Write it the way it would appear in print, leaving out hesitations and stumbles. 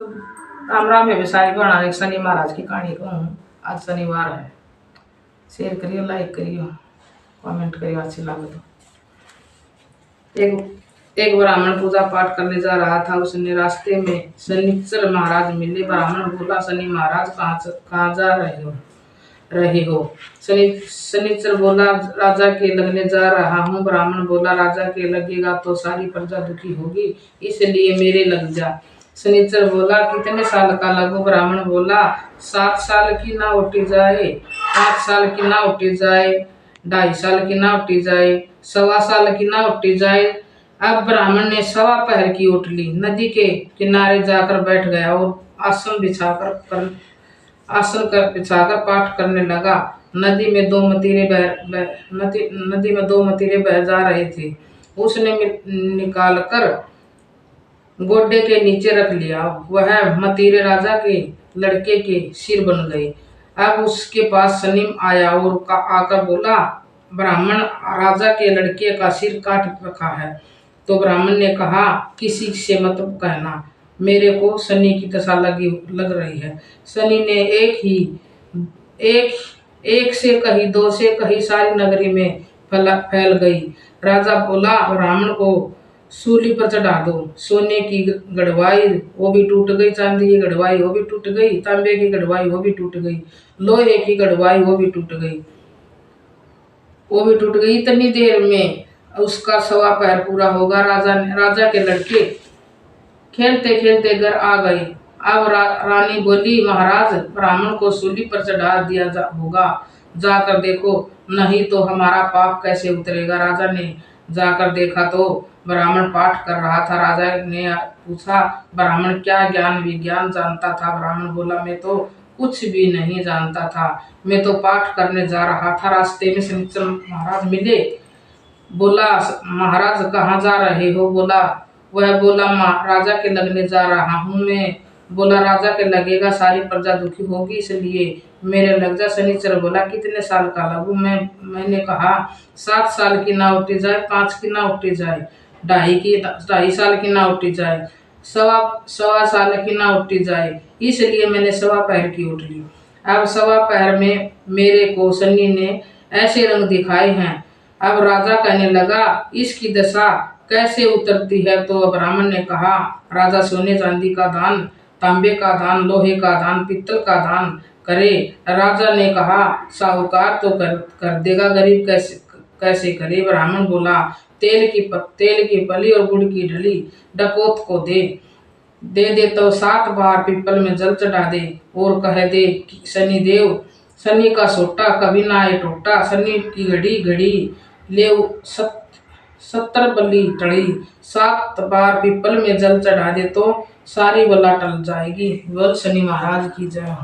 राम राम है विसारी बना एक शनि महाराज की कहानी कहूँ। आज शनिवार है। शेयर करियो, लाइक करियो, कमेंट करियो अच्छी लगे तो। एक ब्राह्मण पूजा पाठ करने जा रहा था। उसने रास्ते में शनिचर महाराज मिले। ब्राह्मण बोला, शनि महाराज कहाँ जा रहे हो? शनिचर बोला, राजा के लगने जा रहा हूँ। ब्राह्मण बोला, राजा के लगेगा तो सारी प्रजा दुखी होगी, इसलिए मेरे लग जा। शनिचर बोला, कितने साल का लगो? ब्राह्मण बोला, 7 साल की ना उठी जाए, 5 साल की ना उठी जाए, 2.5 साल की ना उठी जाए, 1.25 साल की ना उठी जाए। अब ब्राह्मण ने 1.25 पहर की उठ ली। नदी के किनारे जाकर बैठ गया और आसन बिछाकर पाठ करने लगा। नदी में दो मतीरे बह जा रहे थे। उसने निकाल कर गोड्डे के नीचे रख लिया। वह मतीरे राजा के लड़के के सिर बन गए। अब उसके पास शनि आया और आकर बोला, ब्राह्मण, राजा के लड़के का सिर काट रखा है। तो ब्राह्मण ने कहा, किसी से मत कहना, मेरे को शनि की दशा लग रही है। शनि ने एक से कही, 2 से कही, सारी नगरी में फैल गई। राजा बोला, ब्राह्मण को सूली पर चढ़ा दो। सोने की गड़वाई वो भी टूट गई, चांदी की गड़वाई वो भी टूट गई, तांबे की गड़वाई वो भी टूट गई, लोहे की गड़वाई वो भी टूट गई। इतनी देर में उसका 1.25 पहर पूरा होगा। राजा के लड़के खेलते खेलते घर आ गए। अब रानी बोली, महाराज, ब्राह्मण को सूली पर चढ़ा दिया होगा, जाकर देखो, नहीं तो हमारा पाप कैसे उतरेगा। राजा ने जाकर देखा तो ब्राह्मण पाठ कर रहा था। राजा ने पूछा, ब्राह्मण क्या ज्ञान विज्ञान जानता था? ब्राह्मण बोला, मैं तो कुछ भी नहीं जानता था, मैं तो पाठ करने जा रहा था। रास्ते में शनिचर महाराज मिले। बोला, महाराज कहाँ जा रहे हो? वह बोला, राजा के लगने जा रहा हूँ मैं। बोला, राजा के लगेगा सारी प्रजा दुखी होगी, इसलिए मेरे लग जा। शनिचर बोला, कितने साल का लगू? मैंने कहा, 7 साल की ना उठी जाए, 5 की ना उठी जाए, 2.5 साल की ना उठी जाए, 1.25 साल की ना उठी जाए, इसलिए मैंने 1.25 पहर की उठ ली। अब 1.25 पहर में मेरे को शनि ने ऐसे रंग दिखाए हैं। अब राजा कहने लगा, इसकी दशा कैसे उतरती है? तो ब्राह्मण ने कहा, राजा सोने चांदी का दान, तांबे का दान, लोहे का दान, पित्तल का दान करे। राजा ने कहा, साहूकार तो कर देगा, गरीब कैसे करे? ब्राह्मण बोला, तेल की पली और गुड़ की ढली डकोत को दे तो 7 बार पीपल में जल चढ़ा दे और कह दे, शनि देव, शनि का सोटा कभी ना आए टोटा, शनि की घड़ी ले 70 बलि टड़ी, 7 बार पीपल में जल चढ़ा दे तो सारी बला टल जाएगी। बोल शनि महाराज की जय।